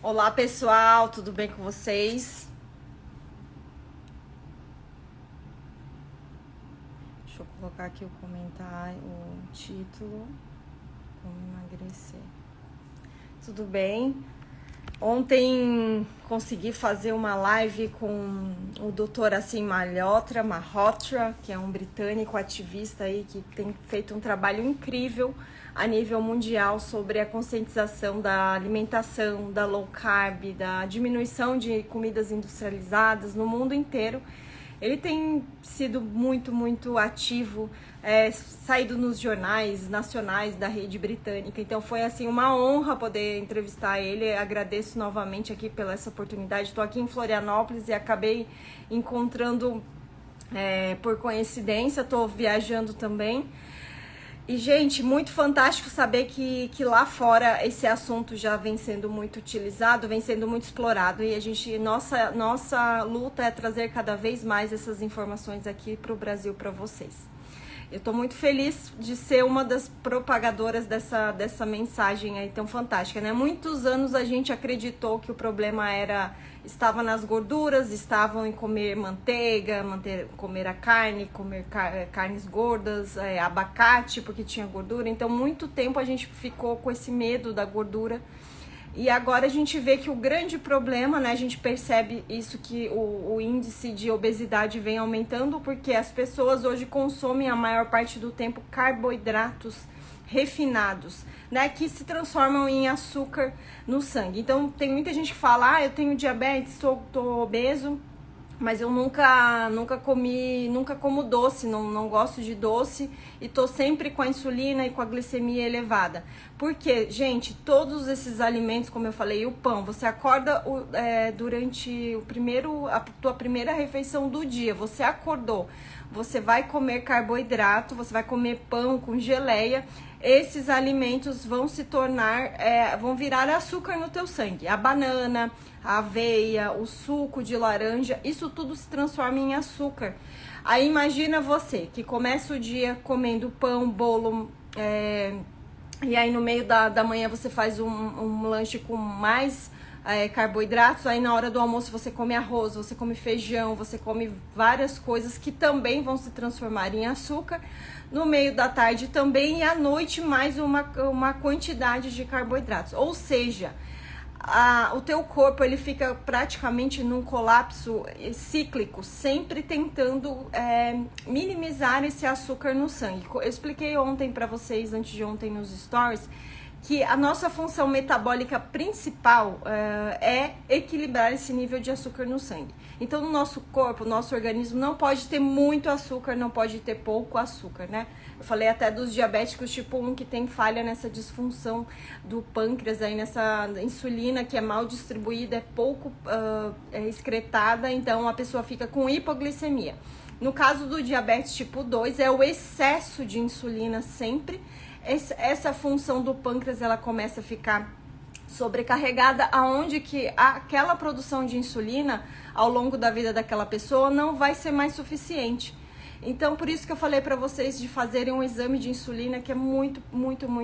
Olá pessoal, tudo bem com vocês? Deixa eu colocar aqui o comentário, o título, como emagrecer. Tudo bem? Ontem consegui fazer uma live com o Dr. Assim Malhotra, que é um britânico ativista aí que tem feito um trabalho incrível a nível mundial sobre a conscientização da alimentação, da low carb, da diminuição de comidas industrializadas no mundo inteiro. Ele tem sido muito ativo, saído nos jornais nacionais da rede britânica. Então foi assim uma honra poder entrevistar ele. Agradeço novamente aqui pela essa oportunidade. Estou aqui em Florianópolis e acabei encontrando por coincidência. Estou viajando também. E, gente, muito fantástico saber que lá fora esse assunto já vem sendo muito utilizado, vem sendo muito explorado. E nossa luta é trazer cada vez mais essas informações aqui para o Brasil, para vocês. Eu estou muito feliz de ser uma das propagadoras dessa mensagem aí tão fantástica, né? Muitos anos a gente acreditou que o problema estava nas gorduras, estavam em comer manteiga, comer a carne, comer carnes gordas, abacate, porque tinha gordura. Então, muito tempo a gente ficou com esse medo da gordura. E agora a gente vê que o grande problema, né, a gente percebe isso, que o índice de obesidade vem aumentando porque as pessoas hoje consomem a maior parte do tempo carboidratos refinados, né, que se transformam em açúcar no sangue. Então tem muita gente que fala, eu tenho diabetes, tô obeso, mas eu nunca como doce, não gosto de doce e tô sempre com a insulina e com a glicemia elevada. Porque, gente, todos esses alimentos, como eu falei, o pão, você acorda durante a tua primeira refeição do dia, você acordou, você vai comer carboidrato, você vai comer pão com geleia, esses alimentos vão se tornar, vão virar açúcar no teu sangue. A banana, a aveia, o suco de laranja, isso tudo se transforma em açúcar. Aí imagina você que começa o dia comendo pão, bolo, e aí no meio da manhã você faz um lanche com mais carboidratos, aí na hora do almoço você come arroz, você come feijão, você come várias coisas que também vão se transformar em açúcar. No meio da tarde também, e à noite mais uma quantidade de carboidratos. Ou seja, o teu corpo ele fica praticamente num colapso cíclico, sempre tentando minimizar esse açúcar no sangue. Eu expliquei ontem para vocês, antes de ontem nos stories, que a nossa função metabólica principal é equilibrar esse nível de açúcar no sangue. Então, no nosso corpo, no nosso organismo, não pode ter muito açúcar, não pode ter pouco açúcar, né? Eu falei até dos diabéticos tipo 1 que tem falha nessa disfunção do pâncreas, aí nessa insulina que é mal distribuída, é pouco excretada, então a pessoa fica com hipoglicemia. No caso do diabetes tipo 2, é o excesso de insulina sempre. Essa função do pâncreas, ela começa a ficar sobrecarregada, aonde que aquela produção de insulina ao longo da vida daquela pessoa não vai ser mais suficiente. Então, por isso que eu falei para vocês de fazerem um exame de insulina, que é muito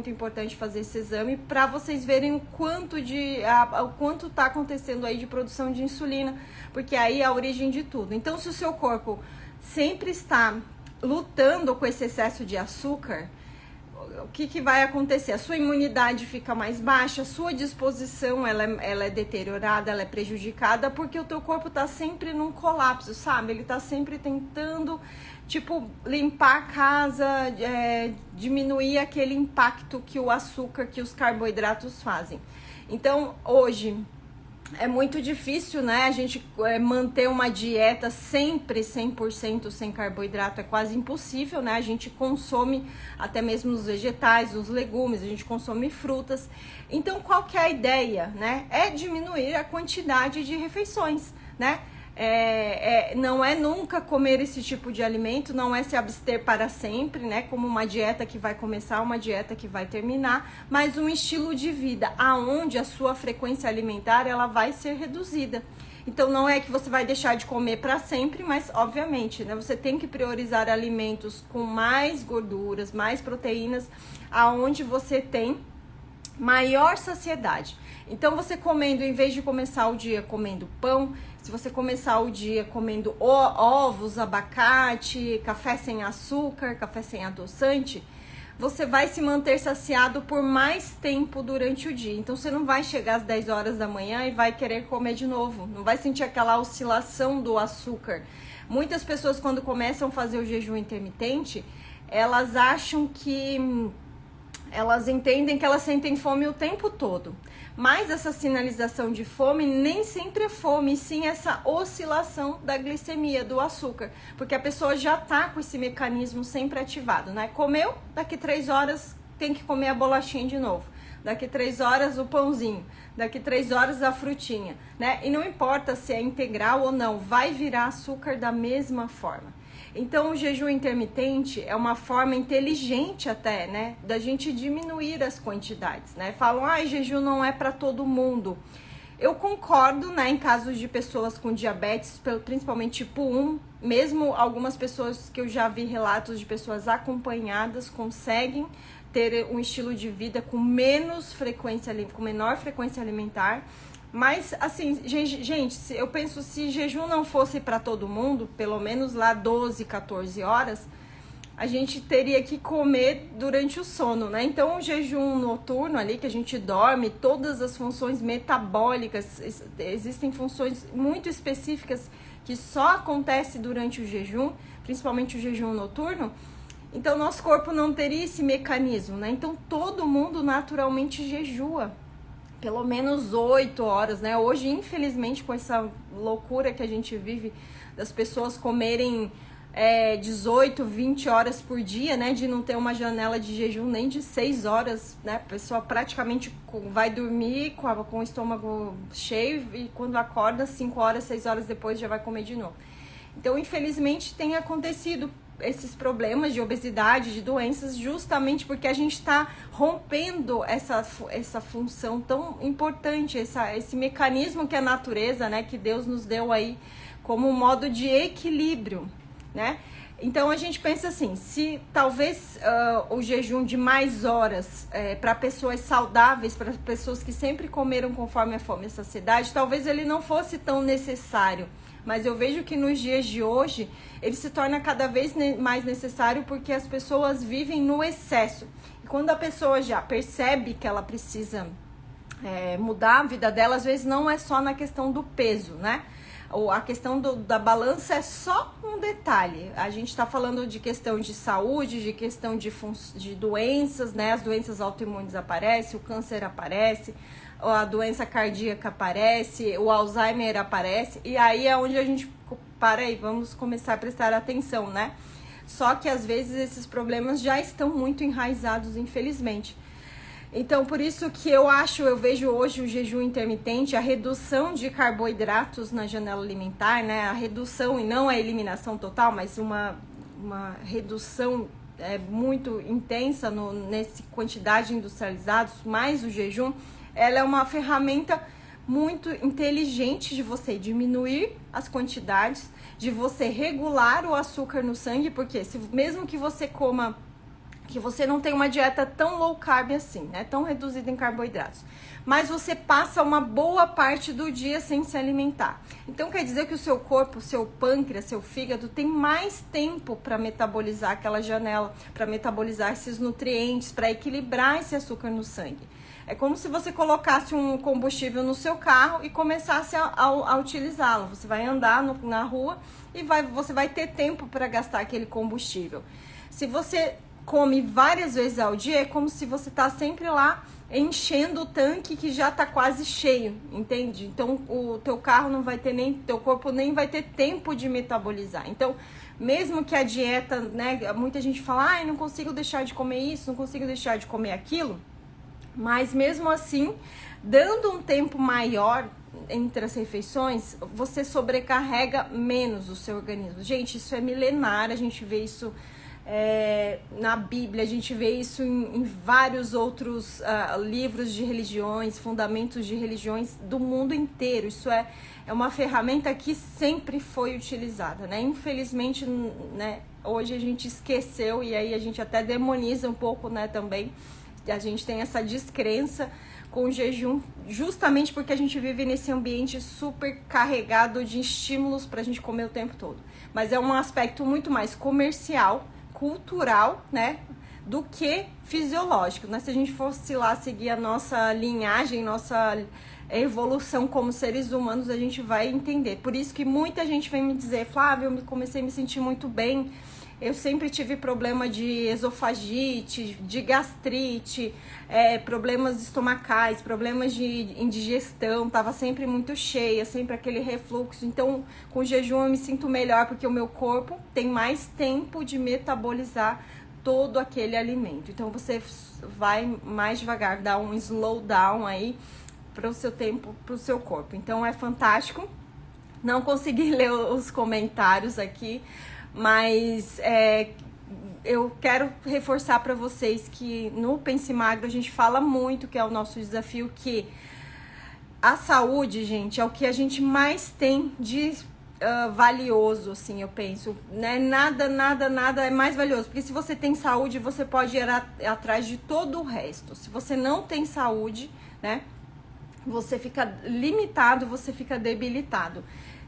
importante fazer esse exame, para vocês verem o quanto tá acontecendo aí de produção de insulina, porque aí é a origem de tudo. Então, se o seu corpo sempre está lutando com esse excesso de açúcar, o que vai acontecer? A sua imunidade fica mais baixa, a sua disposição ela é deteriorada, ela é prejudicada, porque o teu corpo tá sempre num colapso, sabe? Ele tá sempre tentando, limpar a casa, diminuir aquele impacto que o açúcar, que os carboidratos fazem. Então, hoje é muito difícil, né, a gente manter uma dieta sempre 100% sem carboidrato, é quase impossível, né, a gente consome até mesmo os vegetais, os legumes, a gente consome frutas. Então, qual que é a ideia, né, é diminuir a quantidade de refeições, né, não é nunca comer esse tipo de alimento, não é se abster para sempre, né? Como uma dieta que vai começar, uma dieta que vai terminar, mas um estilo de vida aonde a sua frequência alimentar ela vai ser reduzida. Então não é que você vai deixar de comer para sempre, mas obviamente, né? Você tem que priorizar alimentos com mais gorduras, mais proteínas, aonde você tem maior saciedade. Então você comendo, em vez de começar o dia comendo pão, se você começar o dia comendo ovos, abacate, café sem açúcar, café sem adoçante, você vai se manter saciado por mais tempo durante o dia. Então você não vai chegar às 10 horas da manhã e vai querer comer de novo, não vai sentir aquela oscilação do açúcar. Muitas pessoas, quando começam a fazer o jejum intermitente, elas acham que elas entendem que elas sentem fome o tempo todo. Mas essa sinalização de fome nem sempre é fome, sim essa oscilação da glicemia, do açúcar. Porque a pessoa já tá com esse mecanismo sempre ativado, né? Comeu, daqui 3 horas tem que comer a bolachinha de novo. Daqui 3 horas o pãozinho. Daqui 3 horas a frutinha, né? E não importa se é integral ou não, vai virar açúcar da mesma forma. Então, o jejum intermitente é uma forma inteligente até, né, da gente diminuir as quantidades, né? Falam, jejum não é para todo mundo. Eu concordo, né, em casos de pessoas com diabetes, principalmente tipo 1, mesmo algumas pessoas que eu já vi relatos de pessoas acompanhadas conseguem ter um estilo de vida com menor frequência alimentar. Mas, assim, gente, eu penso, se jejum não fosse para todo mundo, pelo menos lá 12, 14 horas, a gente teria que comer durante o sono, né? Então, o jejum noturno ali, que a gente dorme, todas as funções metabólicas, existem funções muito específicas que só acontecem durante o jejum, principalmente o jejum noturno. Então, nosso corpo não teria esse mecanismo, né? Então, todo mundo naturalmente jejua. Pelo menos 8 horas, né? Hoje, infelizmente, com essa loucura que a gente vive, das pessoas comerem 18, 20 horas por dia, né? De não ter uma janela de jejum nem de 6 horas, né? A pessoa praticamente vai dormir com o estômago cheio e quando acorda, 5 horas, 6 horas depois já vai comer de novo. Então, infelizmente, tem acontecido esses problemas de obesidade, de doenças, justamente porque a gente está rompendo essa função tão importante, esse mecanismo que a natureza, né, que Deus nos deu aí como um modo de equilíbrio, né? Então a gente pensa assim, se talvez o jejum de mais horas para pessoas saudáveis, para pessoas que sempre comeram conforme a fome e a saciedade, talvez ele não fosse tão necessário. Mas eu vejo que nos dias de hoje, ele se torna cada vez mais necessário porque as pessoas vivem no excesso. E quando a pessoa já percebe que ela precisa mudar a vida dela, às vezes não é só na questão do peso, né? Ou a questão da balança é só um detalhe. A gente está falando de questão de saúde, de questão de doenças, né? As doenças autoimunes aparecem, o câncer aparece, a doença cardíaca aparece, o Alzheimer aparece, e aí é onde a gente, vamos começar a prestar atenção, né? Só que às vezes esses problemas já estão muito enraizados, infelizmente. Então, por isso que eu vejo hoje o jejum intermitente, a redução de carboidratos na janela alimentar, né? A redução, e não a eliminação total, mas uma redução muito intensa nessa quantidade de industrializados, mais o jejum, ela é uma ferramenta muito inteligente de você diminuir as quantidades, de você regular o açúcar no sangue, porque mesmo que você coma, que você não tem uma dieta tão low carb assim, né, tão reduzida em carboidratos, mas você passa uma boa parte do dia sem se alimentar. Então quer dizer que o seu corpo, seu pâncreas, seu fígado tem mais tempo para metabolizar aquela janela, para metabolizar esses nutrientes, para equilibrar esse açúcar no sangue. É como se você colocasse um combustível no seu carro e começasse a utilizá-lo. Você vai andar na rua e você vai ter tempo para gastar aquele combustível. Se você come várias vezes ao dia, é como se você está sempre lá enchendo o tanque que já está quase cheio, entende? Então o teu carro não vai ter teu corpo nem vai ter tempo de metabolizar. Então, mesmo que a dieta, né, muita gente fala, não consigo deixar de comer isso, não consigo deixar de comer aquilo. Mas mesmo assim, dando um tempo maior entre as refeições, você sobrecarrega menos o seu organismo. Gente, isso é milenar, a gente vê isso na Bíblia, a gente vê isso em vários outros livros de religiões, fundamentos de religiões do mundo inteiro. Isso é uma ferramenta que sempre foi utilizada, né? Infelizmente, né, hoje a gente esqueceu e aí a gente até demoniza um pouco, né, também. a gente tem essa descrença com o jejum, justamente porque a gente vive nesse ambiente super carregado de estímulos pra gente comer o tempo todo. Mas é um aspecto muito mais comercial, cultural, né, do que fisiológico, né? Se a gente fosse lá seguir a nossa linhagem, nossa evolução como seres humanos, a gente vai entender. Por isso que muita gente vem me dizer, Flávia, eu comecei a me sentir muito bem, eu sempre tive problema de esofagite, de gastrite, problemas estomacais, problemas de indigestão, tava sempre muito cheia, sempre aquele refluxo. Então, com o jejum eu me sinto melhor, porque o meu corpo tem mais tempo de metabolizar todo aquele alimento. Então, você vai mais devagar, dá um slowdown aí para o seu tempo, para o seu corpo. Então, é fantástico. Não consegui ler os comentários aqui, mas eu quero reforçar para vocês que no Pense Magro a gente fala muito, que é o nosso desafio, que a saúde, gente, é o que a gente mais tem de valioso, assim, eu penso, né? Nada é mais valioso, porque se você tem saúde, você pode ir atrás de todo o resto. Se você não tem saúde, né, você fica limitado, você fica debilitado.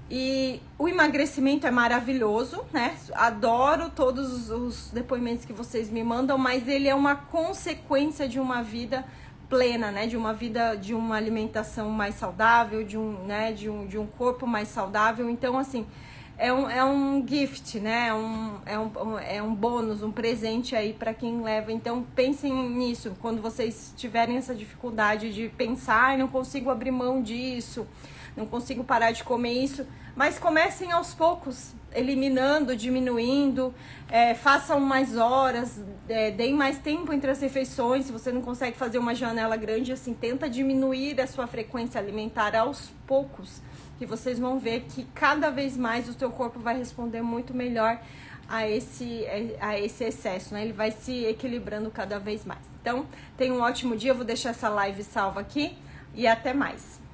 E o emagrecimento é maravilhoso, né? Adoro todos os depoimentos que vocês me mandam, mas ele é uma consequência de uma vida plena, né? De uma vida, de uma alimentação mais saudável, de um corpo mais saudável. Então, assim, é um gift, né? É um bônus, um presente aí para quem leva. Então, pensem nisso quando vocês tiverem essa dificuldade de pensar, não consigo abrir mão disso, não consigo parar de comer isso, mas comecem aos poucos, eliminando, diminuindo, façam mais horas, deem mais tempo entre as refeições. Se você não consegue fazer uma janela grande, assim, tenta diminuir a sua frequência alimentar aos poucos, que vocês vão ver que cada vez mais o seu corpo vai responder muito melhor a esse excesso, né? Ele vai se equilibrando cada vez mais. Então, tenha um ótimo dia, eu vou deixar essa live salva aqui e até mais.